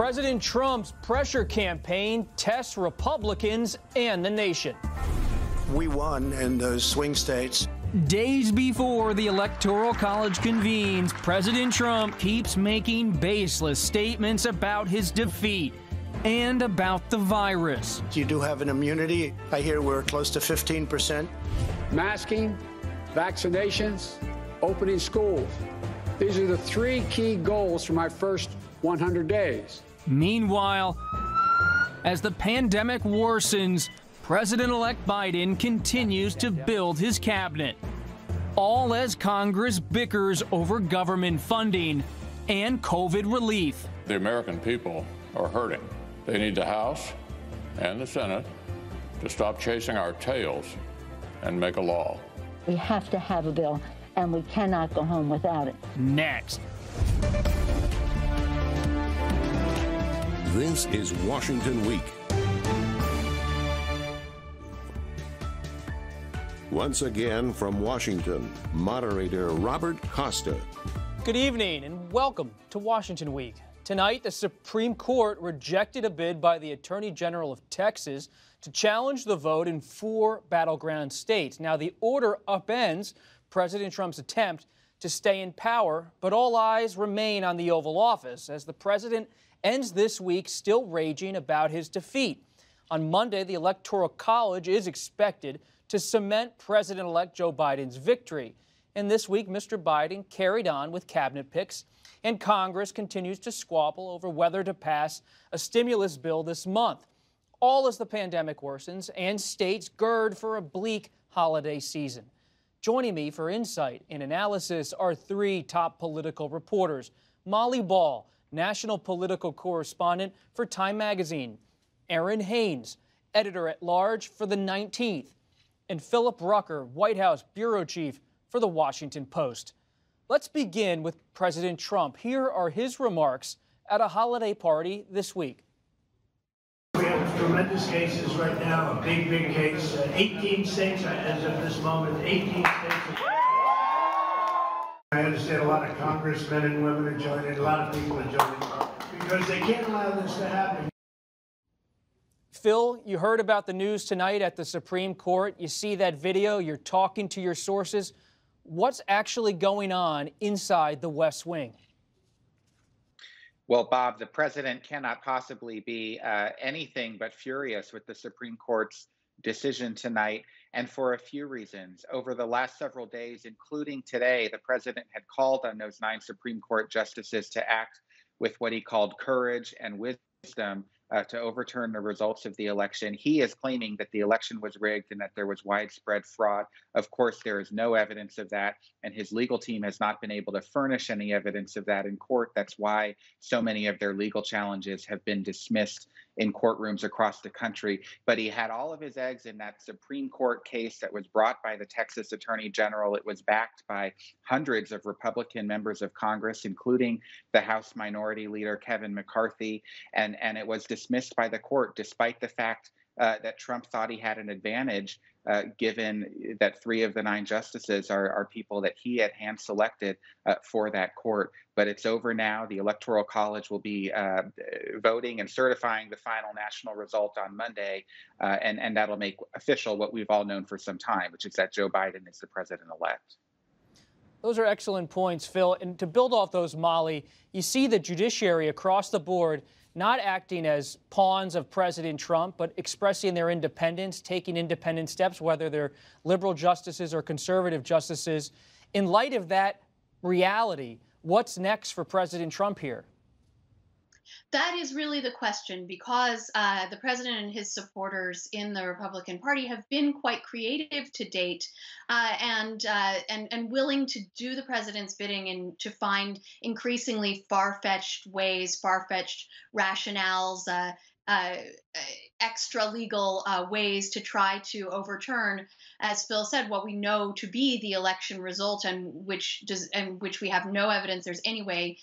President Trump's pressure campaign tests Republicans and the nation. We won in those swing states. Days before the Electoral College convenes, President Trump keeps making baseless statements about his defeat and about the virus. You do have an immunity. I hear we're close to 15%. Masking, vaccinations, opening schools. These are the three key goals for my first 100 days. Meanwhile, as the pandemic worsens, President-elect Biden continues to build his cabinet, all as Congress bickers over government funding and COVID relief. The American people are hurting. They need the House and the Senate to stop chasing our tails and make a law. We have to have a bill, and we cannot go home without it. Next. This is Washington Week. Once again from Washington, moderator Robert Costa. Good evening and welcome to Washington Week. Tonight, the Supreme Court rejected a bid by the Attorney General of Texas to challenge the vote in 4 battleground states. Now, the order upends President Trump's attempt to stay in power, but all eyes remain on the Oval Office as the president ends this week still raging about his defeat. On Monday, the Electoral College is expected to cement President-elect Joe Biden's victory. And this week, Mr. Biden carried on with cabinet picks, and Congress continues to squabble over whether to pass a stimulus bill this month, all as the pandemic worsens and states gird for a bleak holiday season. Joining me for insight and analysis are 3 top political reporters: Molly Ball, national political correspondent for Time Magazine; Errin Haines, editor-at-large for the 19th; and Philip Rucker, White House bureau chief for the Washington Post. Let's begin with President Trump. Here are his remarks at a holiday party this week. We have tremendous cases right now, a big case. 18 states as of this moment, 18 states. I understand a lot of congressmen and women are joining, a lot of people are joining, because they can't allow this to happen. Phil, you heard about the news tonight at the Supreme Court. You see that video, you're talking to your sources. What's actually going on inside the West Wing? Well, Bob, the president cannot possibly be anything but furious with the Supreme Court's decision tonight, and for a few reasons. Over the last several days, including today, the president had called on those 9 Supreme Court justices to act with what he called courage and wisdom to overturn the results of the election. He is claiming that the election was rigged and that there was widespread fraud. Of course, there is no evidence of that, and his legal team has not been able to furnish any evidence of that in court. That's why so many of their legal challenges have been dismissed in courtrooms across the country. But he had all of his eggs in that Supreme Court case that was brought by the Texas Attorney General. It was backed by hundreds of Republican members of Congress, including the House Minority Leader Kevin McCarthy, and it was dismissed by the court, despite the fact that Trump thought he had an advantage, given that 3 of the 9 justices are people that he had hand-selected for that court. But it's over now. The Electoral College will be voting and certifying the final national result on Monday, and that'll make official what we've all known for some time, which is that Joe Biden is the president-elect. Those are excellent points, Phil. And to build off those, Molly, you see the judiciary across the board not acting as pawns of President Trump, but expressing their independence, taking independent steps, whether they're liberal justices or conservative justices. In light of that reality, what's next for President Trump here? That is really the question, because the president and his supporters in the Republican Party have been quite creative to date, and willing to do the president's bidding and to find increasingly far-fetched ways, far-fetched rationales, extra legal ways to try to overturn, as Phil said, what we know to be the election result, and which we have no evidence there's any way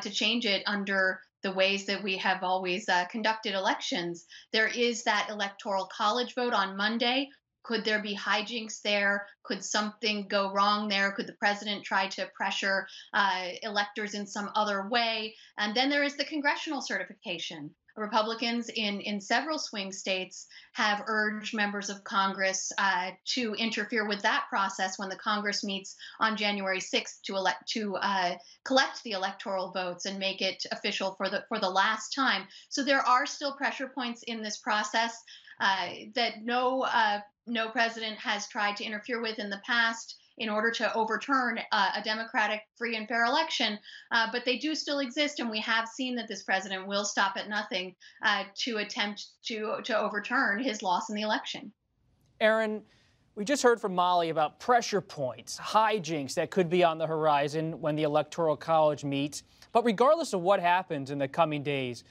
to change it under the ways that we have always conducted elections. There is that Electoral College vote on Monday. Could there be hijinks there? Could something go wrong there? Could the president try to pressure electors in some other way? And then there is the congressional certification. Republicans in several swing states have urged members of Congress to interfere with that process when the Congress meets on January 6th to collect the electoral votes and make it official for the last time. So there are still pressure points in this process that no president has tried to interfere with in the past in order to overturn a democratic, free, and fair election. But they do still exist, and we have seen that this president will stop at nothing to attempt to overturn his loss in the election. Errin, we just heard from Molly about pressure points, hijinks that could be on the horizon when the Electoral College meets. But regardless of what happens in the coming days,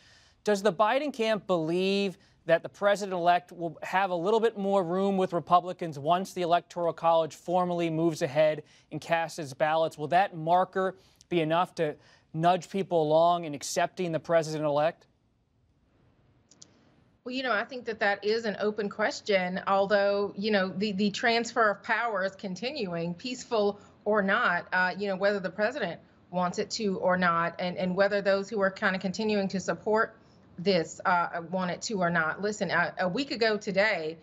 does the Biden camp believe that the president-elect will have a little bit more room with Republicans once the Electoral College formally moves ahead and casts its ballots? Will that marker be enough to nudge people along in accepting the president-elect? Well, I think that is an open question, although, the transfer of power is continuing, peaceful or not, whether the president wants it to or not, and whether those who are kind of continuing to support this want it to or not. Listen, a week ago today,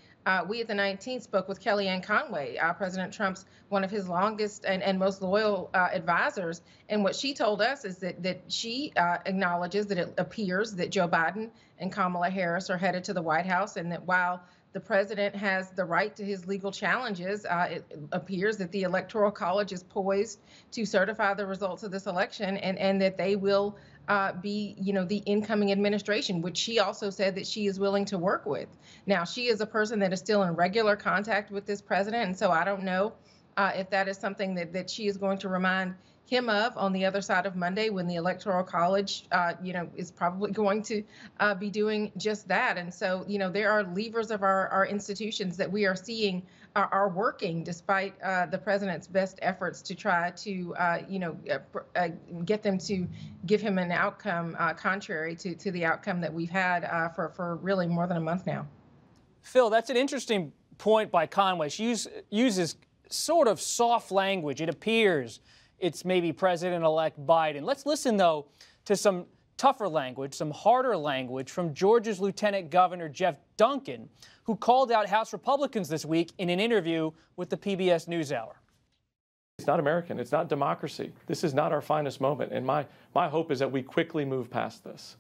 we at the 19th spoke with Kellyanne Conway, President Trump's one of his longest and most loyal advisors. And what she told us is that she acknowledges that it appears that Joe Biden and Kamala Harris are headed to the White House, and that while the president has the right to his legal challenges, it appears that the Electoral College is poised to certify the results of this election, and that they will be, the incoming administration, which she also said that she is willing to work with. Now, she is a person that is still in regular contact with this president, and so I don't know if that is something that she is going to remind him of on the other side of Monday, when the Electoral College, is probably going to be doing just that. And so, there are levers of our institutions that we are seeing are working despite the president's best efforts to try to, get them to give him an outcome contrary to the outcome that we've had for really more than a month now. Phil, that's an interesting point by Conway. She uses sort of soft language. It appears it's maybe President-elect Biden. Let's listen, though, to some tougher language, some harder language from Georgia's Lieutenant Governor Jeff Duncan, who called out House Republicans this week in an interview with the PBS NewsHour. It's not American. It's not democracy. This is not our finest moment. And my hope is that we quickly move past this.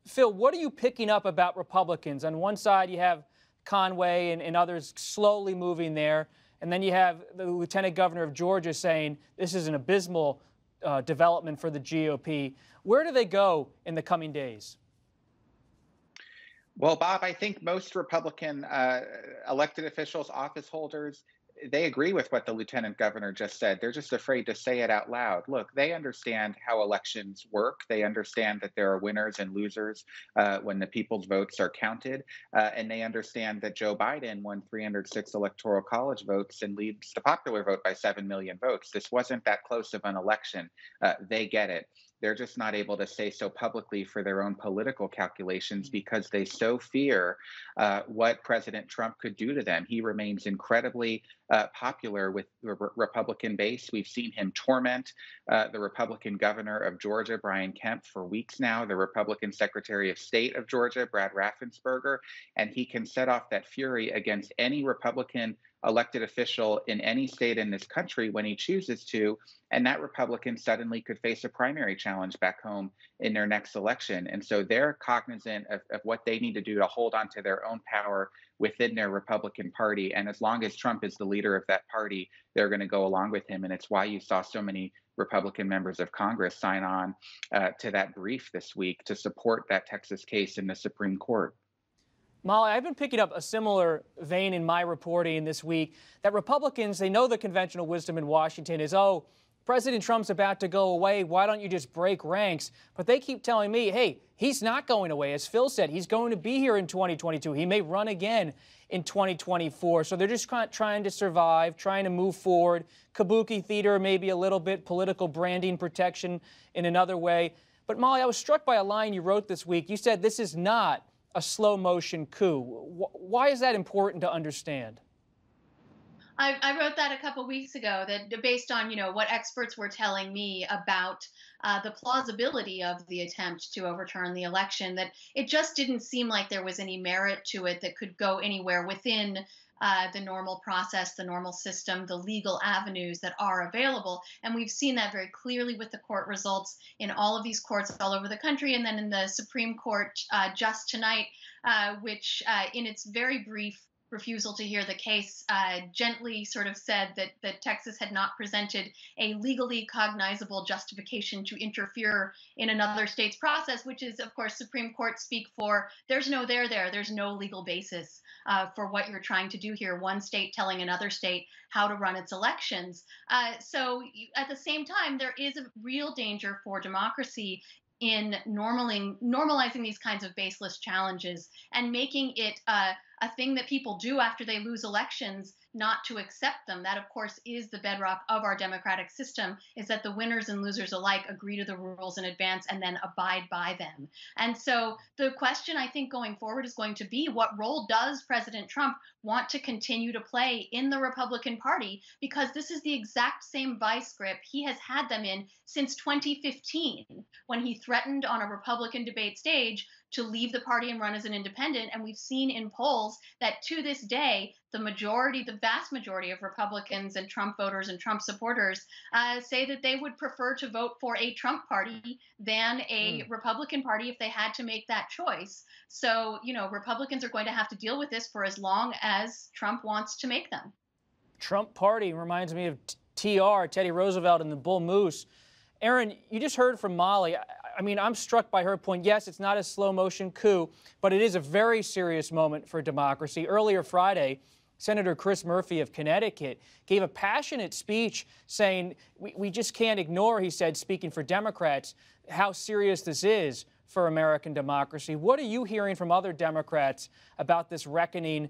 Phil, what are you picking up about Republicans? On one side, you have Conway and others slowly moving there. And then you have the Lieutenant Governor of Georgia saying this is an abysmal development for the GOP. Where do they go in the coming days? Well, Bob, I think most Republican elected officials, office holders, they agree with what the lieutenant governor just said. They're just afraid to say it out loud. Look, they understand how elections work. They understand that there are winners and losers when the people's votes are counted. And they understand that Joe Biden won 306 Electoral College votes and leads the popular vote by 7 million votes. This wasn't that close of an election. They get it. They're just not able to say so publicly for their own political calculations because they so fear what President Trump could do to them. He remains incredibly popular with the Republican base. We've seen him torment the Republican governor of Georgia, Brian Kemp, for weeks now, the Republican Secretary of State of Georgia, Brad Raffensperger, and he can set off that fury against any Republican elected official in any state in this country when he chooses to, and that Republican suddenly could face a primary challenge back home in their next election. And so they're cognizant of what they need to do to hold on to their own power within their Republican Party. And as long as Trump is the leader of that party, they're going to go along with him. And it's why you saw so many Republican members of Congress sign on to that brief this week to support that Texas case in the Supreme Court. Molly, I've been picking up a similar vein in my reporting this week that Republicans, they know the conventional wisdom in Washington is, oh, President Trump's about to go away. Why don't you just break ranks? But they keep telling me, hey, he's not going away. As Phil said, he's going to be here in 2022. He may run again in 2024. So they're just trying to survive, trying to move forward. Kabuki theater, maybe a little bit, political branding protection in another way. But Molly, I was struck by a line you wrote this week. You said this is not a slow motion coup. Why is that important to understand? I wrote that a couple weeks ago, that based on, what experts were telling me about the plausibility of the attempt to overturn the election, that it just didn't seem like there was any merit to it that could go anywhere within the normal process, the normal system, the legal avenues that are available. And we've seen that very clearly with the court results in all of these courts all over the country. And then in the Supreme Court just tonight, which in its very brief refusal to hear the case, gently sort of said that Texas had not presented a legally cognizable justification to interfere in another state's process, which is, of course, Supreme Court speak for there's no there there. There's no legal basis for what you're trying to do here. One state telling another state how to run its elections. So at the same time, there is a real danger for democracy in normalizing these kinds of baseless challenges and making it a thing that people do after they lose elections, not to accept them. That, of course, is the bedrock of our democratic system, is that the winners and losers alike agree to the rules in advance and then abide by them. And so the question, I think, going forward is going to be, what role does President Trump want to continue to play in the Republican Party? Because this is the exact same vice grip he has had them in since 2015, when he threatened on a Republican debate stage to leave the party and run as an independent. And we've seen in polls that to this day, the vast majority of Republicans and Trump voters and Trump supporters say that they would prefer to vote for a Trump party than a Republican party if they had to make that choice. So, Republicans are going to have to deal with this for as long as Trump wants to make them. Trump party reminds me of Teddy Roosevelt and the Bull Moose. Errin, you just heard from Molly. I mean, I'm struck by her point. Yes, it's not a slow motion coup, but it is a very serious moment for democracy. Earlier Friday, Senator Chris Murphy of Connecticut gave a passionate speech saying we just can't ignore, he said, speaking for Democrats, how serious this is for American democracy. What are you hearing from other Democrats about this reckoning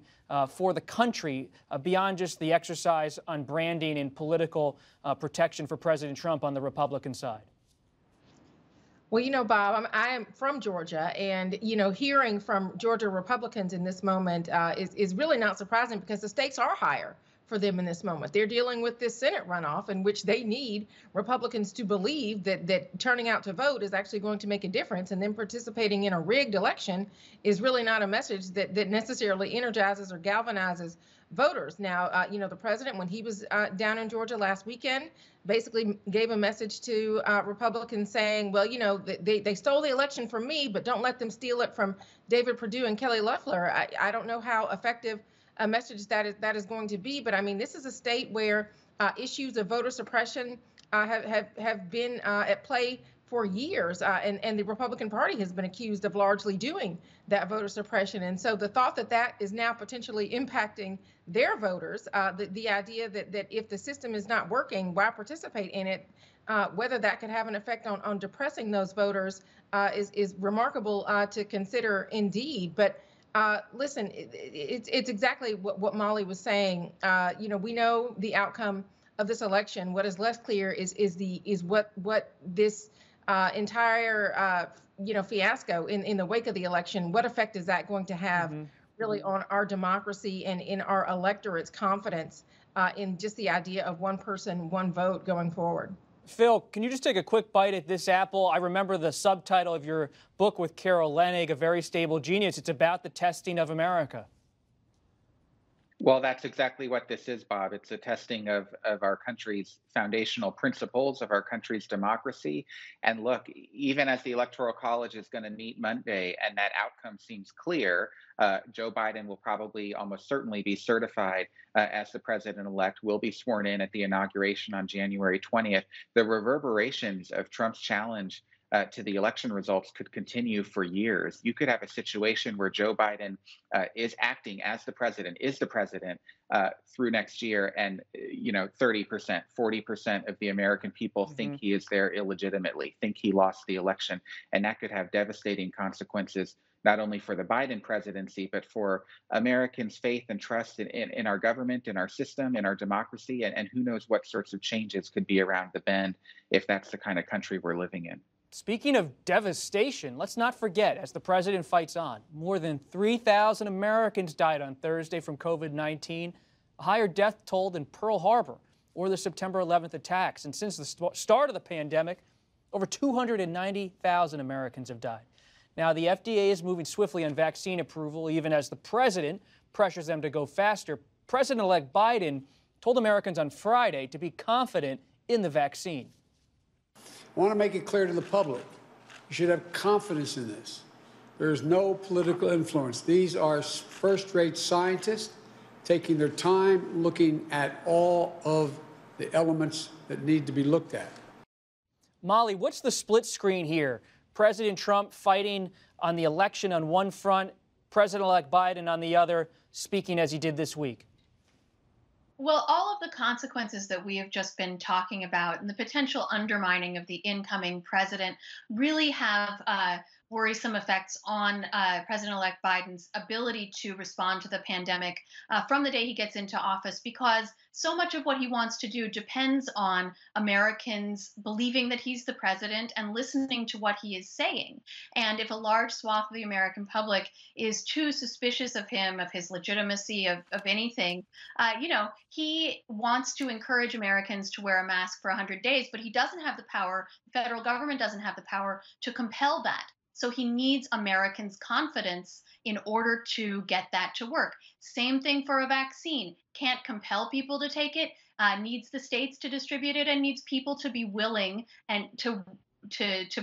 for the country beyond just the exercise on branding and political protection for President Trump on the Republican side? Well, Bob, I am from Georgia, and, hearing from Georgia Republicans in this moment is really not surprising, because the stakes are higher for them in this moment. They're dealing with this Senate runoff in which they need Republicans to believe that turning out to vote is actually going to make a difference, and then participating in a rigged election is really not a message that necessarily energizes or galvanizes voters. Now, the president, when he was down in Georgia last weekend, basically gave a message to Republicans saying, well, they stole the election from me, but don't let them steal it from David Perdue and Kelly Loeffler. I don't know how effective a message that is going to be, but I mean, this is a state where issues of voter suppression have been at play for years, and the Republican Party has been accused of largely doing that voter suppression. And so the thought that is now potentially impacting their voters, the idea that if the system is not working, why participate in it, whether that could have an effect on depressing those voters is remarkable to consider indeed. But listen, it's exactly what Molly was saying. We know the outcome of this election. What is less clear is what this entire fiasco in the wake of the election, what effect is that going to have really on our democracy and in our electorate's confidence in just the idea of one person, one vote going forward? Phil, can you just take a quick bite at this apple? I remember the subtitle of your book with Carol Leonnig, A Very Stable Genius. It's about the testing of America. Well, that's exactly what this is, Bob. It's a testing of our country's foundational principles, of our country's democracy. And look, even as the Electoral College is going to meet Monday and that outcome seems clear, Joe Biden will probably almost certainly be certified as the president-elect, will be sworn in at the inauguration on January 20th. The reverberations of Trump's challenge to the election results could continue for years. You could have a situation where Joe Biden is acting as the president, through next year, and 30%, 40% of the American people think he is there illegitimately, think he lost the election, and that could have devastating consequences not only for the Biden presidency, but for Americans' faith and trust in our government, in our system, in our democracy, and who knows what sorts of changes could be around the bend if that's the kind of country we're living in. Speaking of devastation, let's not forget, as the president fights on, more than 3,000 Americans died on Thursday from COVID-19. a higher death toll than Pearl Harbor or the September 11th attacks. And since the start of the pandemic, over 290,000 Americans have died. Now, the FDA is moving swiftly on vaccine approval, even as the president pressures them to go faster. President-elect Biden told Americans on Friday to be confident in the vaccine. I want to make it clear to the public, you should have confidence in this. There is no political influence. These are first-rate scientists taking their time, looking at all of the elements that need to be looked at. Molly, what's the split screen here? President Trump fighting on the election on one front, President-elect Biden on the other, speaking as he did this week. Well, all of the consequences that we have just been talking about and the potential undermining of the incoming president really have worrisome effects on President-elect Biden's ability to respond to the pandemic from the day he gets into office, because so much of what he wants to do depends on Americans believing that he's the president and listening to what he is saying. And if a large swath of the American public is too suspicious of him, of his legitimacy, of anything, he wants to encourage Americans to wear a mask for 100 days, but he doesn't have the power, the federal government doesn't have the power to compel that. So he needs Americans' confidence in order to get that to work. Same thing for a vaccine. Can't compel people to take it, needs the states to distribute it, and needs people to be willing and to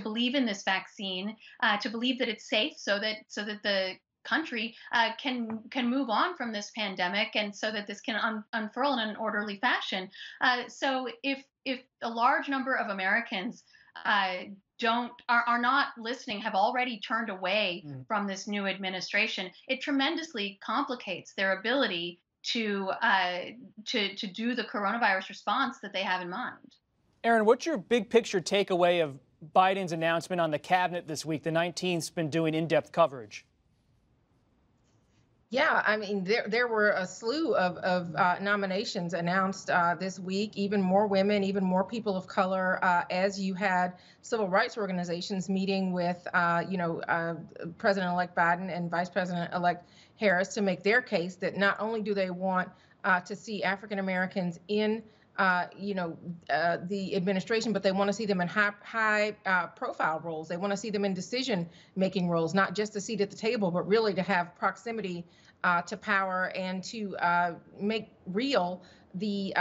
believe in this vaccine, to believe that it's safe, so that the country can move on from this pandemic, and so that this can unfurl in an orderly fashion. So if a large number of Americans are not listening, have already turned away from this new administration, it tremendously complicates their ability to do the coronavirus response that they have in mind. Errin, what's your big picture takeaway of Biden's announcement on the cabinet this week? The 19th's been doing in-depth coverage. Yeah, I mean, there were a slew of nominations announced this week, even more women, even more people of color, as you had civil rights organizations meeting with, President-elect Biden and Vice President-elect Harris to make their case that not only do they want to see African Americans in the administration, but they want to see them in high profile roles. They want to see them in decision-making roles, not just a seat at the table, but really to have proximity to power and to make real the,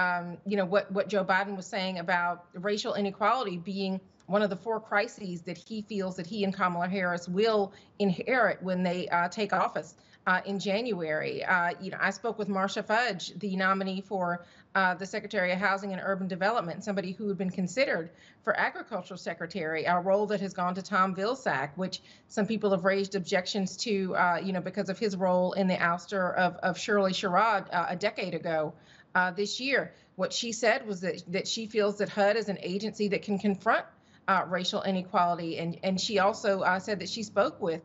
what Joe Biden was saying about racial inequality being one of the 4 crises that he feels that he and Kamala Harris will inherit when they take office in January. I spoke with Marcia Fudge, the nominee for the Secretary of Housing and Urban Development, somebody who had been considered for Agricultural Secretary, a role that has gone to Tom Vilsack, which some people have raised objections to, because of his role in the ouster of Shirley Sherrod a decade ago this year. What she said was that she feels that HUD is an agency that can confront racial inequality. And she also said that she spoke with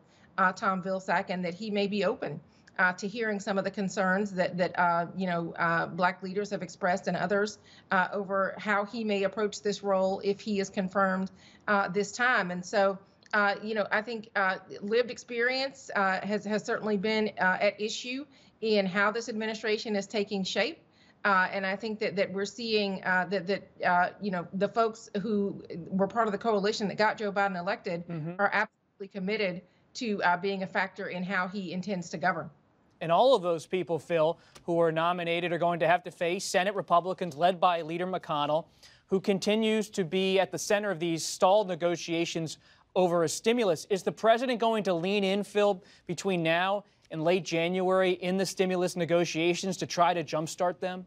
Tom Vilsack and that he may be open to hearing some of the concerns that Black leaders have expressed and others over how he may approach this role if he is confirmed this time. And so, I think lived experience has certainly been at issue in how this administration is taking shape. And I think that we're seeing the folks who were part of the coalition that got Joe Biden elected are absolutely committed to being a factor in how he intends to govern. And all of those people, Phil, who are nominated are going to have to face Senate Republicans led by Leader McConnell, who continues to be at the center of these stalled negotiations over a stimulus. Is the president going to lean in, Phil, between now and late January in the stimulus negotiations to try to jumpstart them?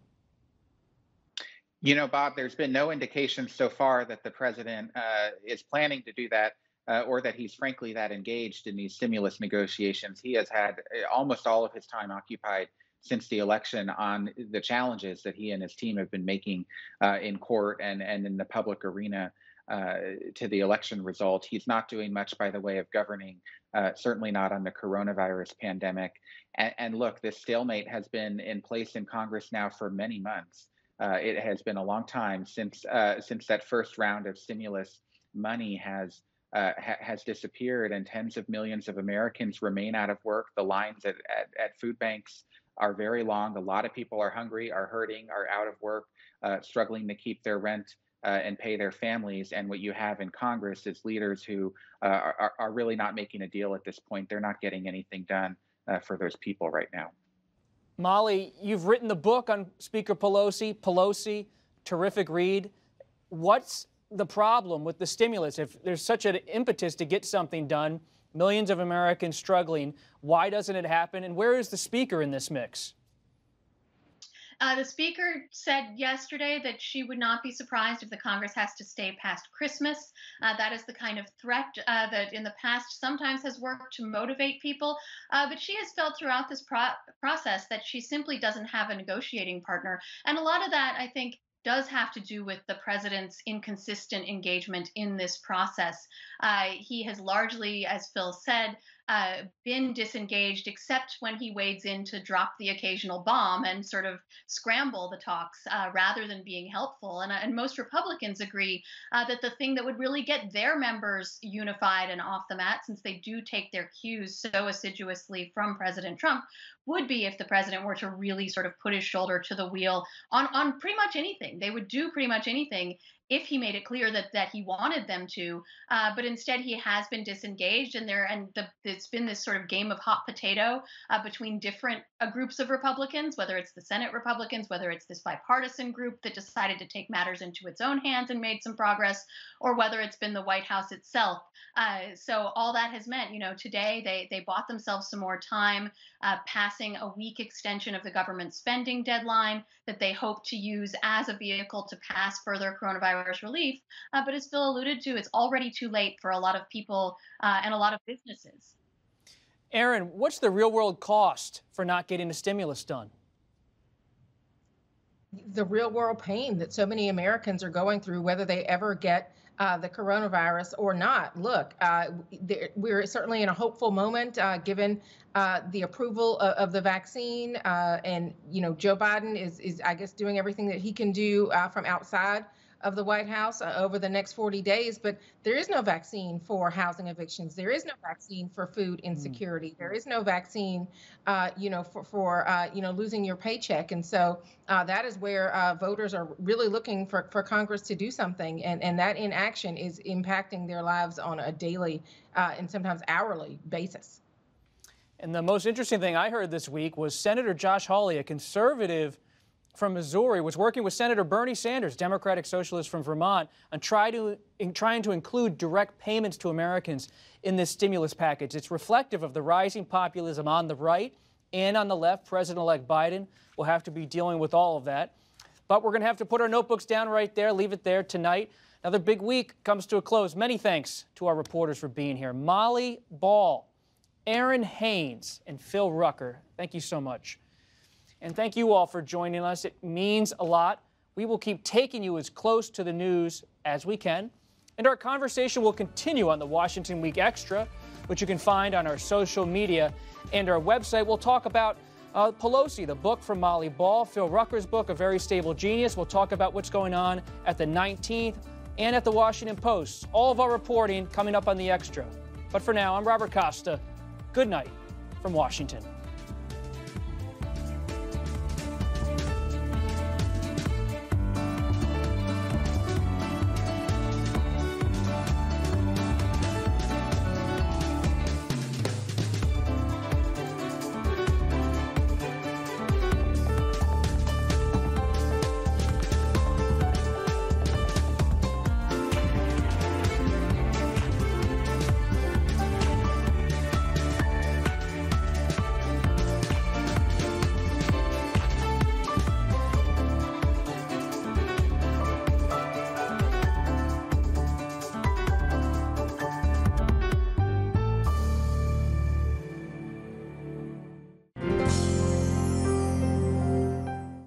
Bob, there's been no indication so far that the president is planning to do that. Or that he's frankly that engaged in these stimulus negotiations. He has had almost all of his time occupied since the election on the challenges that he and his team have been making in court and in the public arena to the election result. He's not doing much by the way of governing, certainly not on the coronavirus pandemic. And look, this stalemate has been in place in Congress now for many months. It has been a long time since that first round of stimulus money has disappeared and tens of millions of Americans remain out of work. The lines at food banks are very long. A lot of people are hungry, are hurting, are out of work, struggling to keep their rent and pay their families. And what you have in Congress is leaders who are really not making a deal at this point. They're not getting anything done for those people right now. Molly, you've written the book on Speaker Pelosi, terrific read. What's the problem with the stimulus? If there's such an impetus to get something done, millions of Americans struggling, why doesn't it happen? And where is the Speaker in this mix? The Speaker said yesterday that she would not be surprised if the Congress has to stay past Christmas. That is the kind of threat that in the past sometimes has worked to motivate people. But she has felt throughout this process that she simply doesn't have a negotiating partner. And a lot of that, I think, does have to do with the president's inconsistent engagement in this process. He has largely, as Phil said, been disengaged, except when he wades in to drop the occasional bomb and sort of scramble the talks rather than being helpful. And most Republicans agree that the thing that would really get their members unified and off the mat, since they do take their cues so assiduously from President Trump, would be if the president were to really sort of put his shoulder to the wheel on pretty much anything. They would do pretty much anything if he made it clear that he wanted them to, but instead he has been disengaged, and it's been this sort of game of hot potato between different groups of Republicans, whether it's the Senate Republicans, whether it's this bipartisan group that decided to take matters into its own hands and made some progress, or whether it's been the White House itself. So all that has meant, today they bought themselves some more time, passing a week extension of the government spending deadline that they hope to use as a vehicle to pass further coronavirus relief. But as Phil alluded to, it's already too late for a lot of people and a lot of businesses. Errin, what's the real world cost for not getting the stimulus done? The real world pain that so many Americans are going through, whether they ever get the coronavirus or not. Look, we're certainly in a hopeful moment given the approval of the vaccine, and Joe Biden is I guess doing everything that he can do from outside of the White House over the next 40 days. But there is no vaccine for housing evictions. There is no vaccine for food insecurity. There is no vaccine, for losing your paycheck. And so that is where voters are really looking for Congress to do something. And that inaction is impacting their lives on a daily and sometimes hourly basis. And the most interesting thing I heard this week was Senator Josh Hawley, a conservative from Missouri, was working with Senator Bernie Sanders, Democratic Socialist from Vermont, on trying to include direct payments to Americans in this stimulus package. It's reflective of the rising populism on the right and on the left. President-elect Biden will have to be dealing with all of that. But we're going to have to put our notebooks down right there, leave it there tonight. Another big week comes to a close. Many thanks to our reporters for being here. Molly Ball, Errin Haines, and Phil Rucker, thank you so much. And thank you all for joining us. It means a lot. We will keep taking you as close to the news as we can. And our conversation will continue on the Washington Week Extra, which you can find on our social media and our website. We'll talk about Pelosi, the book from Molly Ball, Phil Rucker's book, A Very Stable Genius. We'll talk about what's going on at the 19th and at the Washington Post. All of our reporting coming up on the Extra. But for now, I'm Robert Costa. Good night from Washington.